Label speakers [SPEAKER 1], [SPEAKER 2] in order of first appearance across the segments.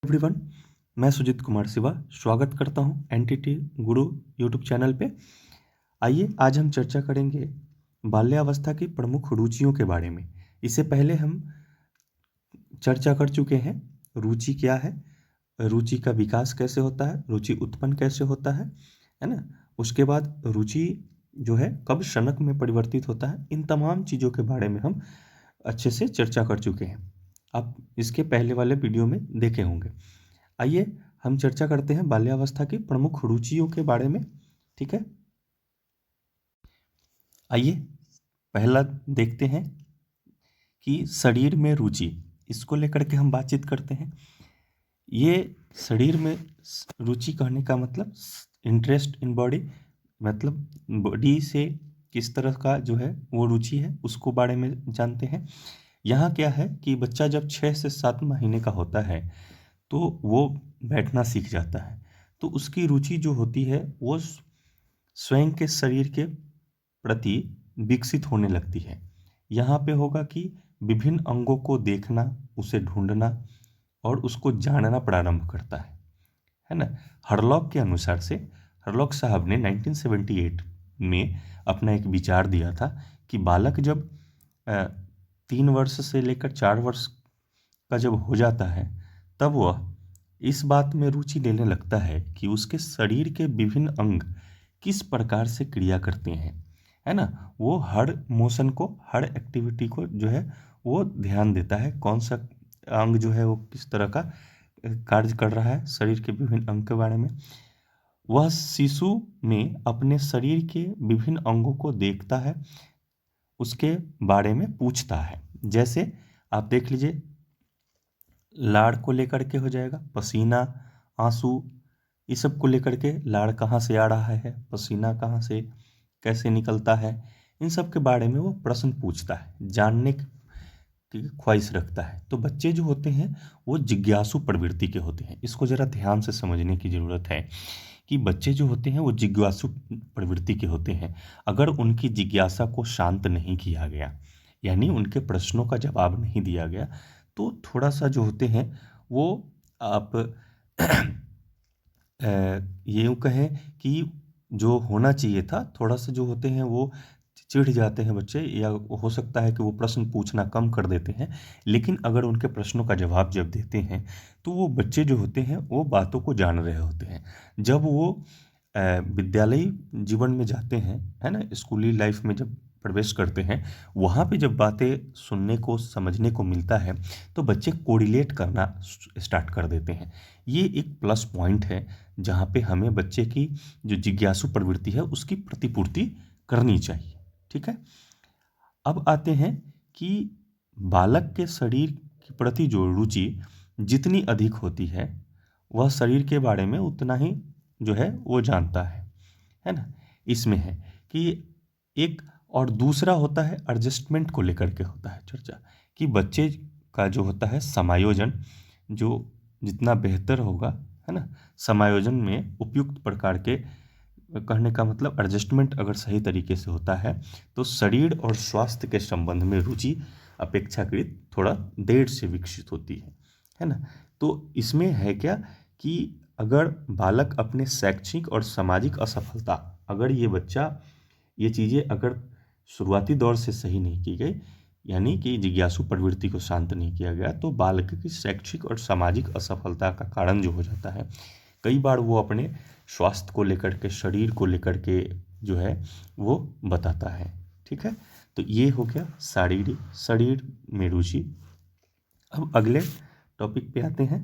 [SPEAKER 1] Everyone, मैं सुजीत कुमार सिवा स्वागत करता हूं एनटीटी गुरु यूट्यूब चैनल पे। आइए आज हम चर्चा करेंगे बाल्यावस्था की प्रमुख रुचियों के बारे में। इससे पहले हम चर्चा कर चुके हैं रुचि क्या है, रुचि का विकास कैसे होता है, रुचि उत्पन्न कैसे होता है ना। उसके बाद रुचि जो है कब शनक में परिवर्तित होता है, इन तमाम चीज़ों के बारे में हम अच्छे से चर्चा कर चुके हैं। आप इसके पहले वाले वीडियो में देखे होंगे। आइए हम चर्चा करते हैं बाल्यावस्था की प्रमुख रुचियों के बारे में। ठीक है, आइए पहला देखते हैं कि शरीर में रुचि, इसको लेकर के हम बातचीत करते हैं। ये शरीर में रुचि कहने का मतलब इंटरेस्ट इन बॉडी, मतलब बॉडी से किस तरह का जो है वो रुचि है उसको बारे में जानते हैं। यहाँ क्या है कि बच्चा जब 6 से 7 महीने का होता है तो वो बैठना सीख जाता है, तो उसकी रुचि जो होती है वो स्वयं के शरीर के प्रति विकसित होने लगती है। यहाँ पे होगा कि विभिन्न अंगों को देखना, उसे ढूंढना और उसको जानना प्रारंभ करता है ना। हरलॉक के अनुसार से हरलॉक साहब ने 1978 में अपना एक विचार दिया था कि बालक जब 3 वर्ष से लेकर 4 वर्ष का जब हो जाता है तब वह इस बात में रुचि लेने लगता है कि उसके शरीर के विभिन्न अंग किस प्रकार से क्रिया करते हैं, है ना। वो हर मोशन को, हर एक्टिविटी को जो है वो ध्यान देता है, कौन सा अंग जो है वो किस तरह का कार्य कर रहा है, शरीर के विभिन्न अंग के बारे में। वह शिशु में अपने शरीर के विभिन्न अंगों को देखता है, उसके बारे में पूछता है। जैसे आप देख लीजिए, लाड़ को लेकर के हो जाएगा, पसीना, आंसू, इस सब को लेकर के, लाड़ कहाँ से आ रहा है, पसीना कहाँ से कैसे निकलता है, इन सब के बारे में वो प्रश्न पूछता है, जानने की ख्वाहिश रखता है। तो बच्चे जो होते हैं वो जिज्ञासु प्रवृत्ति के होते हैं। इसको ज़रा ध्यान से समझने की ज़रूरत है कि बच्चे जो होते हैं वो जिज्ञासु प्रवृत्ति के होते हैं। अगर उनकी जिज्ञासा को शांत नहीं किया गया, यानी उनके प्रश्नों का जवाब नहीं दिया गया, तो थोड़ा सा जो होते हैं वो आप ये यूँ कहें कि जो होना चाहिए था, थोड़ा सा जो होते हैं वो चिढ़ जाते हैं बच्चे, या हो सकता है कि वो प्रश्न पूछना कम कर देते हैं। लेकिन अगर उनके प्रश्नों का जवाब जब देते हैं तो वो बच्चे जो होते हैं वो बातों को जान रहे होते हैं। जब वो विद्यालयी जीवन में जाते हैं, है ना, स्कूली लाइफ में जब प्रवेश करते हैं, वहाँ पे जब बातें सुनने को, समझने को मिलता है तो बच्चे कोरिलेट करना स्टार्ट कर देते हैं। ये एक प्लस पॉइंट है जहाँ पे हमें बच्चे की जो जिज्ञासु प्रवृत्ति है उसकी प्रतिपूर्ति करनी चाहिए। ठीक है, अब आते हैं कि बालक के शरीर के प्रति जो रुचि जितनी अधिक होती है वह शरीर के बारे में उतना ही जो है वो जानता है ना। इसमें है कि एक और दूसरा होता है एडजस्टमेंट को लेकर के होता है चर्चा, कि बच्चे का जो होता है समायोजन जो जितना बेहतर होगा, है ना, समायोजन में उपयुक्त प्रकार के, कहने का मतलब एडजस्टमेंट अगर सही तरीके से होता है तो शरीर और स्वास्थ्य के संबंध में रुचि अपेक्षाकृत थोड़ा देर से विकसित होती है ना। तो इसमें है क्या कि अगर बालक अपने शैक्षिक और सामाजिक असफलता, अगर ये बच्चा ये चीज़ें अगर शुरुआती दौर से सही नहीं की गई, यानी कि जिज्ञासु प्रवृत्ति को शांत नहीं किया गया, तो बालक की शैक्षिक और सामाजिक असफलता का कारण जो हो जाता है, कई बार वो अपने स्वास्थ्य को लेकर के, शरीर को लेकर के जो है वो बताता है। ठीक है, तो ये हो गया शारीरिक, शरीर में रुचि। अब अगले टॉपिक पे आते हैं,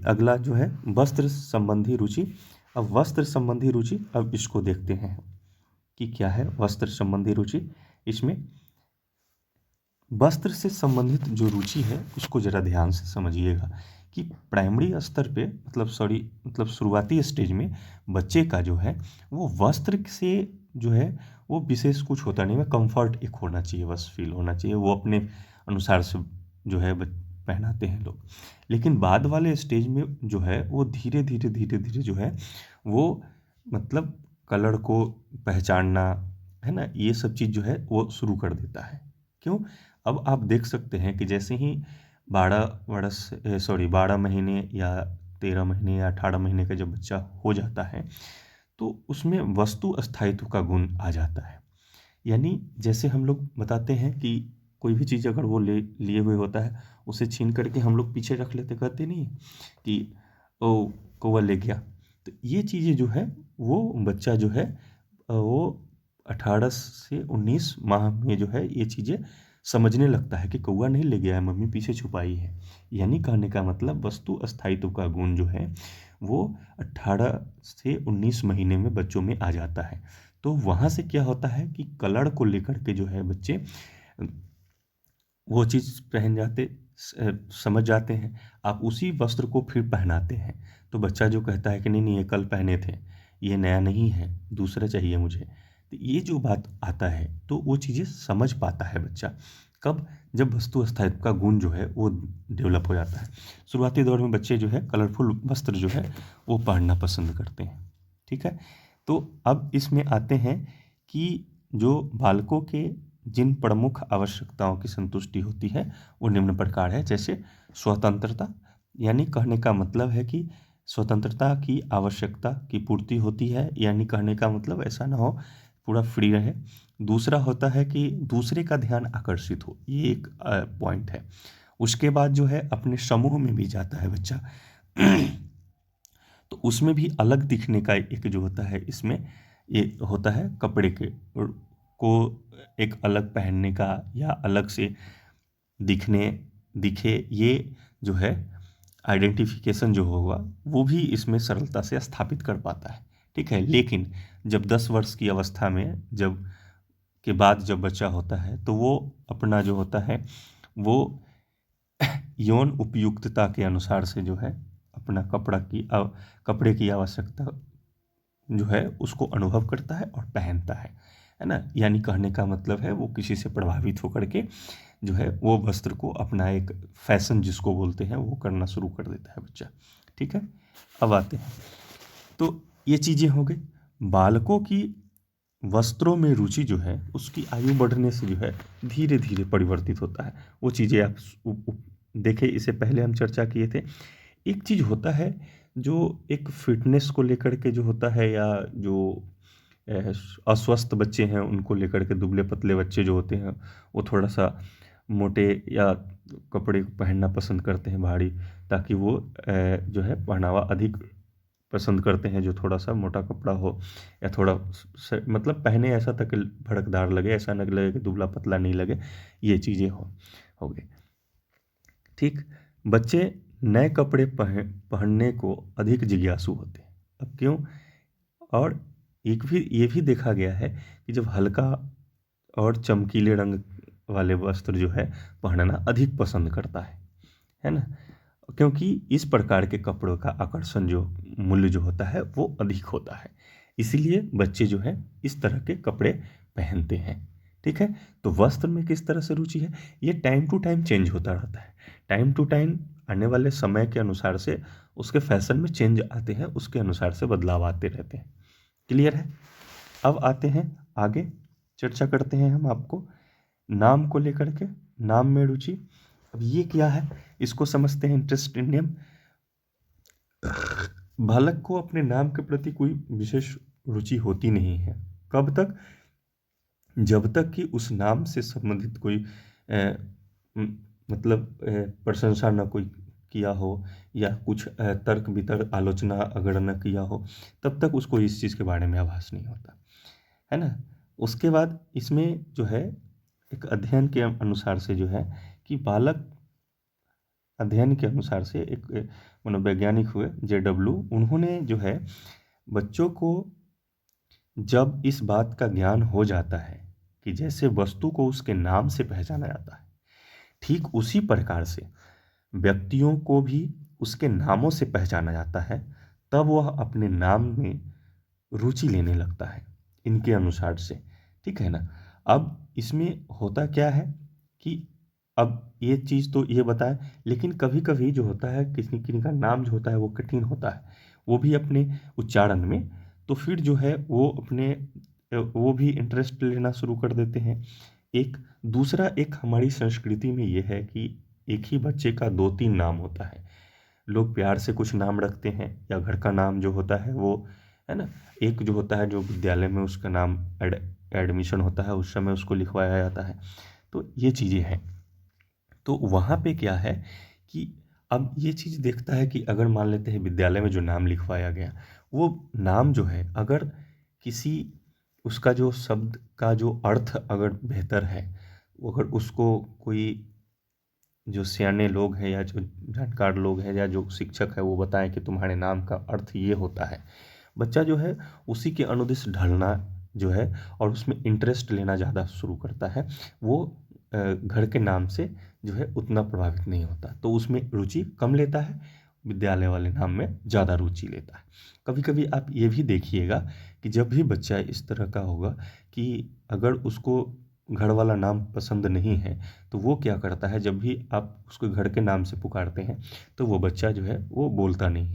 [SPEAKER 1] अगला जो है वस्त्र संबंधी रुचि। अब वस्त्र संबंधी रुचि, अब इसको देखते हैं कि क्या है वस्त्र संबंधी रुचि। इसमें वस्त्र से संबंधित जो रुचि है उसको ज़रा ध्यान से समझिएगा कि प्राइमरी स्तर पे, मतलब शुरुआती स्टेज में बच्चे का जो है वो वस्त्र से जो है वो विशेष कुछ होता नहीं है, कंफर्ट एक होना चाहिए, बस फील होना चाहिए, वो अपने अनुसार से जो है पहनाते हैं लोग। लेकिन बाद वाले स्टेज में जो है वो धीरे धीरे धीरे धीरे जो है वो मतलब कलर को पहचानना, है ना, ये सब चीज़ जो है वो शुरू कर देता है। क्यों? अब आप देख सकते हैं कि जैसे ही 12 महीने या 13 महीने या 18 महीने का जब बच्चा हो जाता है तो उसमें वस्तु स्थायित्व का गुण आ जाता है। यानी जैसे हम लोग बताते हैं कि कोई भी चीज़ अगर वो लिए हुए होता है, उसे छीन करके हम लोग पीछे रख लेते, कहते नहीं है कि ओ कौवा ले गया। तो ये चीज़ें जो है वो बच्चा जो है वो 18 से 19 माह में जो है ये चीज़ें समझने लगता है कि कौवा नहीं ले गया है, मम्मी पीछे छुपाई है। यानी कहने का मतलब वस्तु स्थायित्व का गुण जो है वो 18 से 19 महीने में बच्चों में आ जाता है। तो वहाँ से क्या होता है कि कलर को लेकर के जो है बच्चे वो चीज़ पहन जाते, समझ जाते हैं। आप उसी वस्त्र को फिर पहनाते हैं तो बच्चा जो कहता है कि नहीं नहीं ये कल पहने थे, ये नया नहीं है, दूसरा चाहिए मुझे। तो ये जो बात आता है तो वो चीज़ें समझ पाता है बच्चा कब, जब वस्तु स्थायित्व का गुण जो है वो डेवलप हो जाता है। शुरुआती दौर में बच्चे जो है कलरफुल वस्त्र जो है वो पहनना पसंद करते हैं। ठीक है, तो अब इसमें आते हैं कि जो बालकों के जिन प्रमुख आवश्यकताओं की संतुष्टि होती है वो निम्न प्रकार है। जैसे स्वतंत्रता, यानी कहने का मतलब है कि स्वतंत्रता की आवश्यकता की पूर्ति होती है, यानी कहने का मतलब ऐसा ना हो पूरा फ्री रहे। दूसरा होता है कि दूसरे का ध्यान आकर्षित हो, ये एक पॉइंट है। उसके बाद जो है अपने समूह में भी जाता है बच्चा तो उसमें भी अलग दिखने का एक जो होता है, इसमें ये होता है कपड़े के को एक अलग पहनने का या अलग से दिखे, ये जो है आइडेंटिफिकेशन जो होगा वो भी इसमें सरलता से स्थापित कर पाता है। ठीक है, लेकिन जब 10 वर्ष की अवस्था में जब के बाद जब बच्चा होता है तो वो अपना जो होता है वो यौन उपयुक्तता के अनुसार से जो है अपना कपड़े की आवश्यकता जो है उसको अनुभव करता है और पहनता है ना। यानी कहने का मतलब है वो किसी से प्रभावित होकर के जो है वो वस्त्र को अपना एक फैशन जिसको बोलते हैं वो करना शुरू कर देता है बच्चा। ठीक है, अब आते हैं तो ये चीज़ें हो गई। बालकों की वस्त्रों में रुचि जो है उसकी आयु बढ़ने से जो है धीरे धीरे परिवर्तित होता है। वो चीज़ें आप देखें, इससे पहले हम चर्चा किए थे। एक चीज़ होता है जो एक फिटनेस को लेकर के जो होता है, या जो अस्वस्थ बच्चे हैं उनको लेकर के, दुबले पतले बच्चे जो होते हैं वो थोड़ा सा मोटे या कपड़े पहनना पसंद करते हैं भारी, ताकि वो जो है पहनावा अधिक पसंद करते हैं, जो थोड़ा सा मोटा कपड़ा हो या थोड़ा मतलब पहने ऐसा तक भड़कदार लगे, ऐसा न लगे कि दुबला पतला नहीं लगे, ये चीज़ें हो गई। ठीक, बच्चे नए कपड़े पहनने को अधिक जिज्ञासु होते हैं। अब क्यों? और एक भी ये भी देखा गया है कि जब हल्का और चमकीले रंग वाले वस्त्र जो है पहनना अधिक पसंद करता है ना, क्योंकि इस प्रकार के कपड़ों का आकर्षण जो मूल्य जो होता है वो अधिक होता है, इसीलिए बच्चे जो है इस तरह के कपड़े पहनते हैं। ठीक है, तो वस्त्र में किस तरह से रुचि है, ये टाइम टू टाइम चेंज होता रहता है। टाइम टू टाइम आने वाले समय के अनुसार से उसके फैशन में चेंज आते हैं, उसके अनुसार से बदलाव आते रहते हैं। क्लियर है? अब आते हैं आगे, चर्चा करते हैं हम आपको नाम को लेकर के, नाम में रुचि। अब ये क्या है, इसको समझते हैं इंटरेस्ट इन नेम। बालक को अपने नाम के प्रति कोई विशेष रुचि होती नहीं है। कब तक? जब तक कि उस नाम से संबंधित कोई मतलब प्रशंसा न कोई किया हो या कुछ तर्क वितर्क आलोचना अगर न किया हो, तब तक उसको इस चीज़ के बारे में आभास नहीं होता है ना। उसके बाद इसमें जो है एक अध्ययन के अनुसार से जो है कि बालक, अध्ययन के अनुसार से एक मनोवैज्ञानिक हुए JW, उन्होंने जो है बच्चों को जब इस बात का ज्ञान हो जाता है कि जैसे वस्तु को उसके नाम से पहचाना जाता है, ठीक उसी प्रकार से व्यक्तियों को भी उसके नामों से पहचाना जाता है, तब वह अपने नाम में रुचि लेने लगता है इनके अनुसार से। ठीक है ना। अब इसमें होता क्या है कि अब ये चीज़ तो ये बताएं, लेकिन कभी कभी जो होता है किसी किसी का नाम जो होता है वो कठिन होता है, वो भी अपने उच्चारण में, तो फिर जो है वो भी इंटरेस्ट लेना शुरू कर देते हैं। एक दूसरा एक हमारी संस्कृति में ये है कि एक ही बच्चे का 2-3 नाम होता है। लोग प्यार से कुछ नाम रखते हैं, या घर का नाम जो होता है वो, है ना, एक जो होता है जो विद्यालय में उसका नाम एडमिशन होता है उस समय उसको लिखवाया जाता है। तो ये चीज़ें हैं। तो वहाँ पे क्या है कि अब ये चीज़ देखता है कि अगर मान लेते हैं विद्यालय में जो नाम लिखवाया गया, वो नाम जो है अगर किसी, उसका जो शब्द का जो अर्थ अगर बेहतर है, अगर उसको कोई जो सियाने लोग हैं या जो जानकार लोग हैं या जो शिक्षक है वो बताएं कि तुम्हारे नाम का अर्थ ये होता है, बच्चा जो है उसी के अनुदिश ढलना जो है और उसमें इंटरेस्ट लेना ज़्यादा शुरू करता है। वो घर के नाम से जो है उतना प्रभावित नहीं होता, तो उसमें रुचि कम लेता है, विद्यालय वाले नाम में ज़्यादा रुचि लेता है। कभी कभी आप ये भी देखिएगा कि जब भी बच्चा इस तरह का होगा कि अगर उसको घर वाला नाम पसंद नहीं है, तो वो क्या करता है, जब भी आप उसको घर के नाम से पुकारते हैं तो वो बच्चा जो है वो बोलता नहीं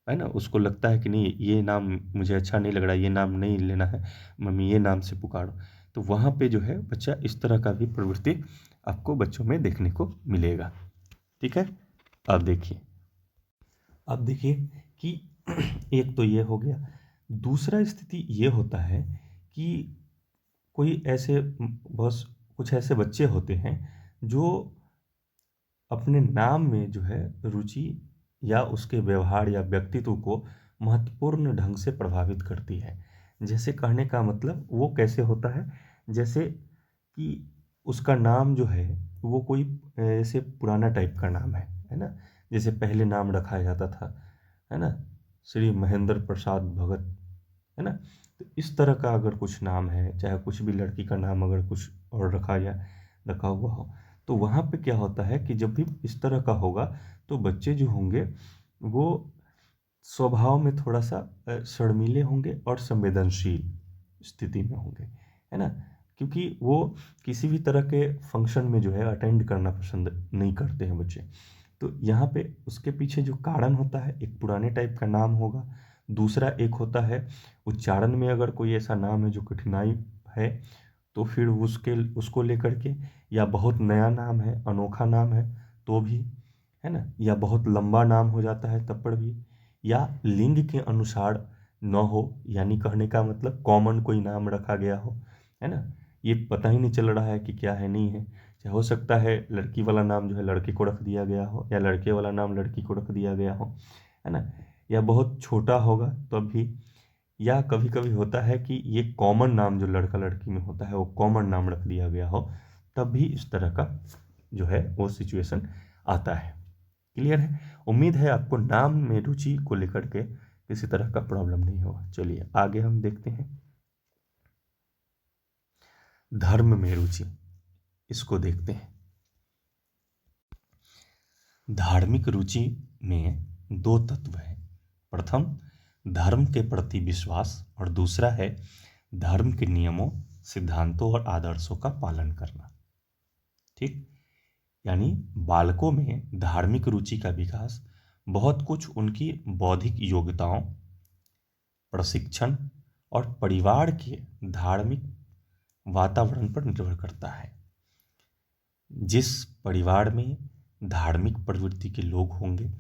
[SPEAKER 1] है ना। उसको लगता है कि नहीं, ये नाम मुझे अच्छा नहीं लग रहा, ये नाम नहीं लेना है, मम्मी ये नाम से पुकारो। तो वहाँ पे जो है बच्चा इस तरह का भी प्रवृत्ति आपको बच्चों में देखने को मिलेगा। ठीक है, अब देखिए कि एक तो ये हो गया। दूसरा स्थिति ये होता है कि कोई ऐसे बस कुछ ऐसे बच्चे होते हैं जो अपने नाम में जो है रुचि या उसके व्यवहार या व्यक्तित्व को महत्वपूर्ण ढंग से प्रभावित करती है। जैसे कहने का मतलब वो कैसे होता है, जैसे कि उसका नाम जो है वो कोई ऐसे पुराना टाइप का नाम है ना। जैसे पहले नाम रखा जाता था, है ना, श्री महेंद्र प्रसाद भगत, है ना। तो इस तरह का अगर कुछ नाम है, चाहे कुछ भी लड़की का नाम अगर कुछ और रखा हुआ हो, तो वहाँ पे क्या होता है कि जब भी इस तरह का होगा तो बच्चे जो होंगे वो स्वभाव में थोड़ा सा शर्मीले होंगे और संवेदनशील स्थिति में होंगे, है ना। क्योंकि वो किसी भी तरह के फंक्शन में जो है अटेंड करना पसंद नहीं करते हैं बच्चे। तो यहाँ पे उसके पीछे जो कारण होता है, एक पुराने टाइप का नाम होगा। दूसरा एक होता है उच्चारण में अगर कोई ऐसा नाम है जो कठिनाई है, तो फिर उसको लेकर के, या बहुत नया नाम है, अनोखा नाम है तो भी, है ना, या बहुत लंबा नाम हो जाता है तब पर भी, या लिंग के अनुसार न हो, यानी कहने का मतलब कॉमन कोई नाम रखा गया हो, है ना, ये पता ही नहीं चल रहा है कि क्या है नहीं है। चाहे हो सकता है लड़की वाला नाम जो है लड़के को रख दिया गया हो, या लड़के वाला नाम लड़की को रख दिया गया हो, है ना, या बहुत छोटा होगा तब भी, या कभी कभी होता है कि ये कॉमन नाम जो लड़का लड़की में होता है वो कॉमन नाम रख दिया गया हो, तब भी इस तरह का जो है वो सिचुएशन आता है। क्लियर है। उम्मीद है आपको नाम में रुचि को लेकर के किसी तरह का प्रॉब्लम नहीं होगा। चलिए आगे हम देखते हैं धर्म में रुचि, इसको देखते हैं। धार्मिक रुचि में दो तत्व हैं। प्रथम, धर्म के प्रति विश्वास, और दूसरा है धर्म के नियमों, सिद्धांतों और आदर्शों का पालन करना। ठीक, यानी बालकों में धार्मिक रुचि का विकास बहुत कुछ उनकी बौद्धिक योग्यताओं, प्रशिक्षण और परिवार के धार्मिक वातावरण पर निर्भर करता है। जिस परिवार में धार्मिक प्रवृत्ति के लोग होंगे,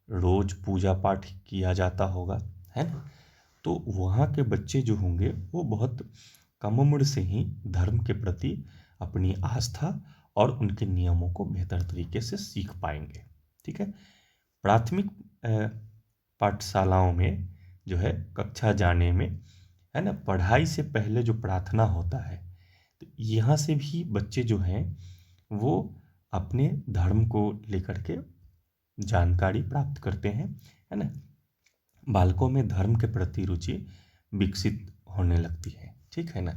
[SPEAKER 1] रोज पूजा पाठ किया जाता होगा, है ना, तो वहाँ के बच्चे जो होंगे वो बहुत कम उम्र से ही धर्म के प्रति अपनी आस्था और उनके नियमों को बेहतर तरीके से सीख पाएंगे। ठीक है। प्राथमिक पाठशालाओं में जो है कक्षा जाने में, है ना, पढ़ाई से पहले जो प्रार्थना होता है, तो यहाँ से भी बच्चे जो हैं वो अपने धर्म को लेकर के जानकारी प्राप्त करते हैं, है ना। बालकों में धर्म के प्रति रुचि विकसित होने लगती है। ठीक है ना।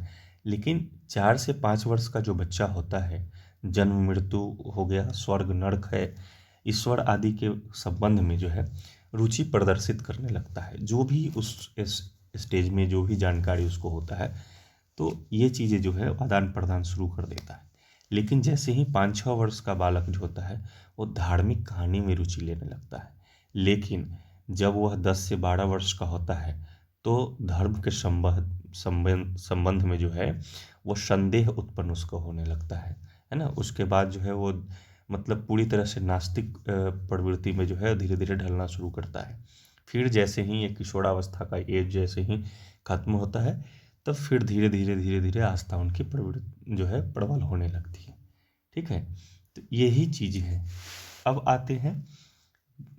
[SPEAKER 1] लेकिन 4 से 5 वर्ष का जो बच्चा होता है, जन्म मृत्यु हो गया, स्वर्ग नरक है, ईश्वर आदि के संबंध में जो है रुचि प्रदर्शित करने लगता है। जो भी इस स्टेज में जो भी जानकारी उसको होता है, तो ये चीज़ें जो है आदान प्रदान शुरू कर देता है। लेकिन जैसे ही 5-6 वर्ष का बालक जो होता है वो धार्मिक कहानी में रुचि लेने लगता है। लेकिन जब वह 10 से 12 वर्ष का होता है तो धर्म के संबंध में जो है वो संदेह उत्पन्न उसको होने लगता है ना। उसके बाद जो है वो मतलब पूरी तरह से नास्तिक प्रवृत्ति में जो है धीरे धीरे ढलना शुरू करता है। फिर जैसे ही ये किशोरावस्था का एज जैसे ही खत्म होता है, तब फिर धीरे धीरे धीरे धीरे आस्था उनकी प्रवृत्ति जो है प्रबल होने लगती है। ठीक है, तो यही चीज़ है। अब आते हैं,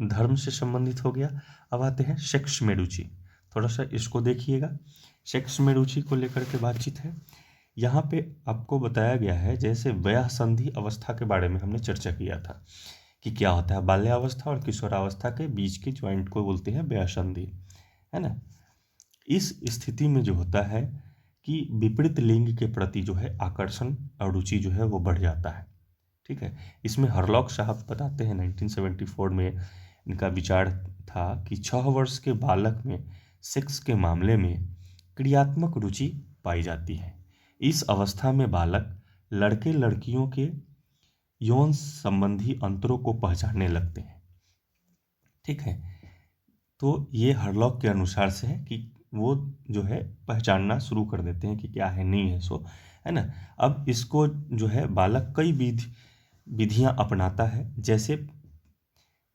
[SPEAKER 1] धर्म से संबंधित हो गया। अब आते हैं सेक्स में रुचि। थोड़ा सा इसको देखिएगा, सेक्स में रुचि को लेकर के बातचीत है। यहाँ पे आपको बताया गया है, जैसे वयः संधि अवस्था के बारे में हमने चर्चा किया था कि क्या होता है, बाल्यावस्था और किशोरावस्था के बीच के ज्वाइंट को बोलते हैं वयः संधि, है ना। इस स्थिति में जो होता है कि विपरीत लिंग के प्रति जो है आकर्षण और रुचि जो है वो बढ़ जाता है। ठीक है, इसमें हरलॉक साहब बताते हैं 1974 में इनका विचार था कि 6 वर्ष के बालक में सेक्स के मामले में क्रियात्मक रुचि पाई जाती है। इस अवस्था में बालक लड़के लड़कियों के यौन संबंधी अंतरों को पहचानने लगते हैं। ठीक है, तो ये हरलॉक के अनुसार से है कि वो जो है पहचानना शुरू कर देते हैं कि क्या है नहीं है, सो है ना। अब इसको जो है बालक कई विधियां अपनाता है, जैसे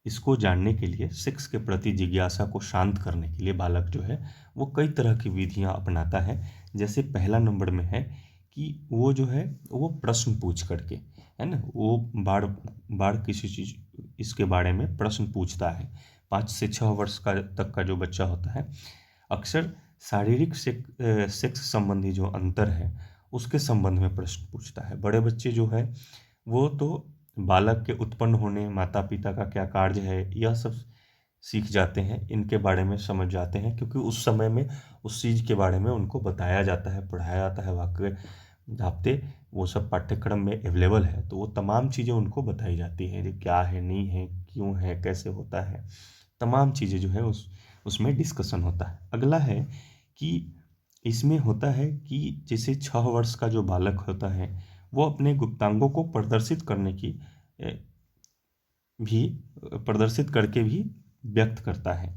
[SPEAKER 1] इसको जानने के लिए, सेक्स के प्रति जिज्ञासा को शांत करने के लिए बालक जो है वो कई तरह की विधियां अपनाता है। जैसे पहला नंबर में है कि वो जो है वो प्रश्न पूछ करके, है ना, वो बार बार किसी चीज़ इसके बारे में प्रश्न पूछता है। 5 से 6 वर्ष का तक का जो बच्चा होता है अक्सर शारीरिक सेक्स संबंधी जो अंतर है उसके संबंध में प्रश्न पूछता है। बड़े बच्चे जो है वो तो बालक के उत्पन्न होने, माता पिता का क्या कार्य है, यह सब सीख जाते हैं, इनके बारे में समझ जाते हैं, क्योंकि उस समय में उस चीज़ के बारे में उनको बताया जाता है, पढ़ाया जाता है। वाक्य जाप्ते वो सब पाठ्यक्रम में अवेलेबल है, तो वो तमाम चीज़ें उनको बताई जाती है, ये क्या है, नहीं है, क्यों है, कैसे होता है, तमाम चीज़ें जो है उसमें डिस्कशन होता है। अगला है कि इसमें होता है कि जैसे 6 वर्ष का जो बालक होता है वो अपने गुप्तांगों को भी प्रदर्शित करके भी व्यक्त करता है।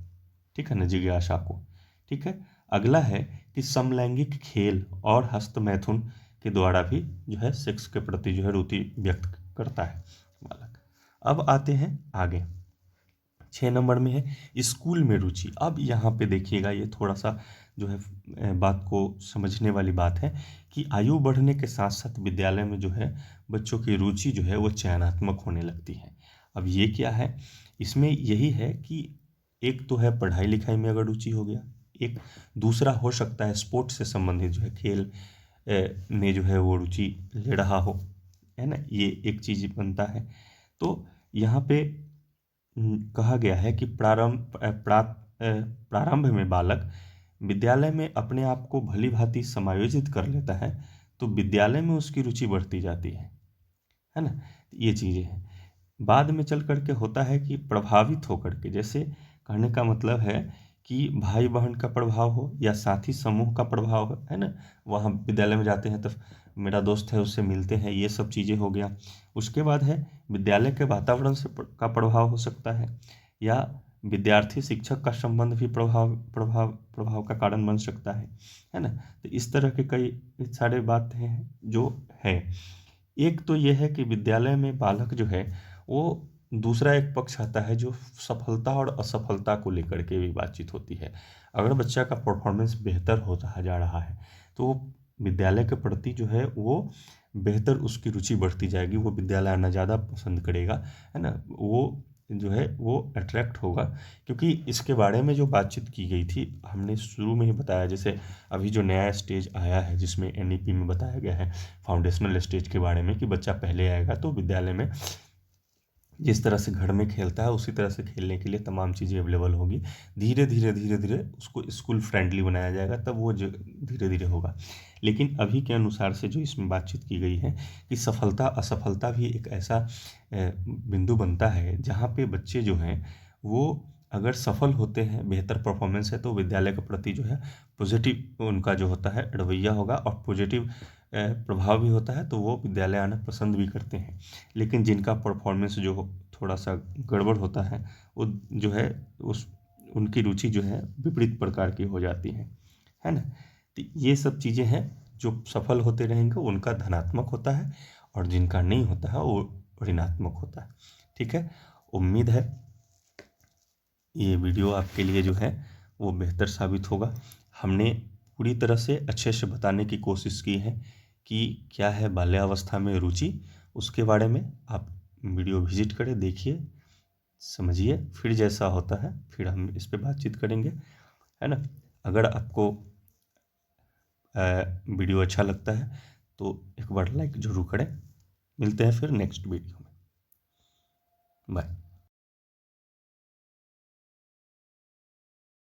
[SPEAKER 1] ठीक है ना, जिज्ञासा को। ठीक है, अगला है कि समलैंगिक खेल और हस्तमैथुन के द्वारा भी जो है सेक्स के प्रति जो है रुचि व्यक्त करता है बालक। अब आते हैं आगे, 6 नंबर में है स्कूल में रुचि। अब यहाँ पे देखिएगा, ये थोड़ा सा जो है बात को समझने वाली बात है कि आयु बढ़ने के साथ साथ विद्यालय में जो है बच्चों की रुचि जो है वो चयनात्मक होने लगती है। अब ये क्या है, इसमें यही है कि एक तो है पढ़ाई लिखाई में अगर रुचि हो गया, एक दूसरा हो सकता है स्पोर्ट्स से संबंधित जो है खेल में जो है वो रुचि ले रहा हो, है ना, ये एक चीज़ बनता है। तो यहाँ पे कहा गया है कि प्रारंभ में बालक विद्यालय में अपने आप को भली भांति समायोजित कर लेता है, तो विद्यालय में उसकी रुचि बढ़ती जाती है ना। ये चीज़ें हैं। बाद में चल करके होता है कि प्रभावित होकर के, जैसे कहने का मतलब है कि भाई बहन का प्रभाव हो या साथी समूह का प्रभाव हो, है ना, वहाँ विद्यालय में जाते हैं तो मेरा दोस्त है उससे मिलते हैं, ये सब चीज़ें हो गया। उसके बाद है विद्यालय के वातावरण से का प्रभाव हो सकता है, या विद्यार्थी शिक्षक का संबंध भी प्रभाव का कारण बन सकता है ना। तो इस तरह के कई सारे बात हैं जो है। एक तो ये है कि विद्यालय में बालक जो है वो, दूसरा एक पक्ष आता है जो सफलता और असफलता को लेकर के भी बातचीत होती है। अगर बच्चा का परफॉर्मेंस बेहतर होता जा रहा है तो वो विद्यालय के प्रति जो है वो बेहतर उसकी रुचि बढ़ती जाएगी, वो विद्यालय आना ज़्यादा पसंद करेगा, है ना, वो जो है वो अट्रैक्ट होगा। क्योंकि इसके बारे में जो बातचीत की गई थी हमने शुरू में ही बताया, जैसे अभी जो नया स्टेज आया है जिसमें एनईपी में बताया गया है फाउंडेशनल स्टेज के बारे में, कि बच्चा पहले आएगा तो विद्यालय में जिस तरह से घर में खेलता है उसी तरह से खेलने के लिए तमाम चीज़ें अवेलेबल होगी। धीरे धीरे उसको स्कूल फ्रेंडली बनाया जाएगा, तब वो धीरे धीरे होगा। लेकिन अभी के अनुसार से जो इसमें बातचीत की गई है कि सफलता असफलता भी एक ऐसा बिंदु बनता है जहाँ पे बच्चे जो हैं वो अगर सफल होते हैं, बेहतर परफॉर्मेंस है, तो विद्यालय के प्रति जो है पॉजिटिव उनका जो होता है रवैया होगा और पॉजिटिव प्रभाव भी होता है, तो वो विद्यालय आना पसंद भी करते हैं। लेकिन जिनका परफॉर्मेंस जो थोड़ा सा गड़बड़ होता है वो जो है उनकी रुचि जो है विपरीत प्रकार की हो जाती है ना। तो ये सब चीज़ें हैं, जो सफल होते रहेंगे उनका धनात्मक होता है और जिनका नहीं होता है वो ऋणात्मक होता है। ठीक है, उम्मीद है ये वीडियो आपके लिए जो है वो बेहतर साबित होगा। हमने पूरी तरह से अच्छे से बताने की कोशिश की है कि क्या है बाल्यावस्था में रुचि। उसके बारे में आप वीडियो विजिट करें, देखिए, समझिए, फिर जैसा होता है फिर हम इस पे बातचीत करेंगे, है ना। अगर आपको वीडियो अच्छा लगता है तो एक बार लाइक ज़रूर करें। मिलते हैं फिर नेक्स्ट वीडियो में। बाय।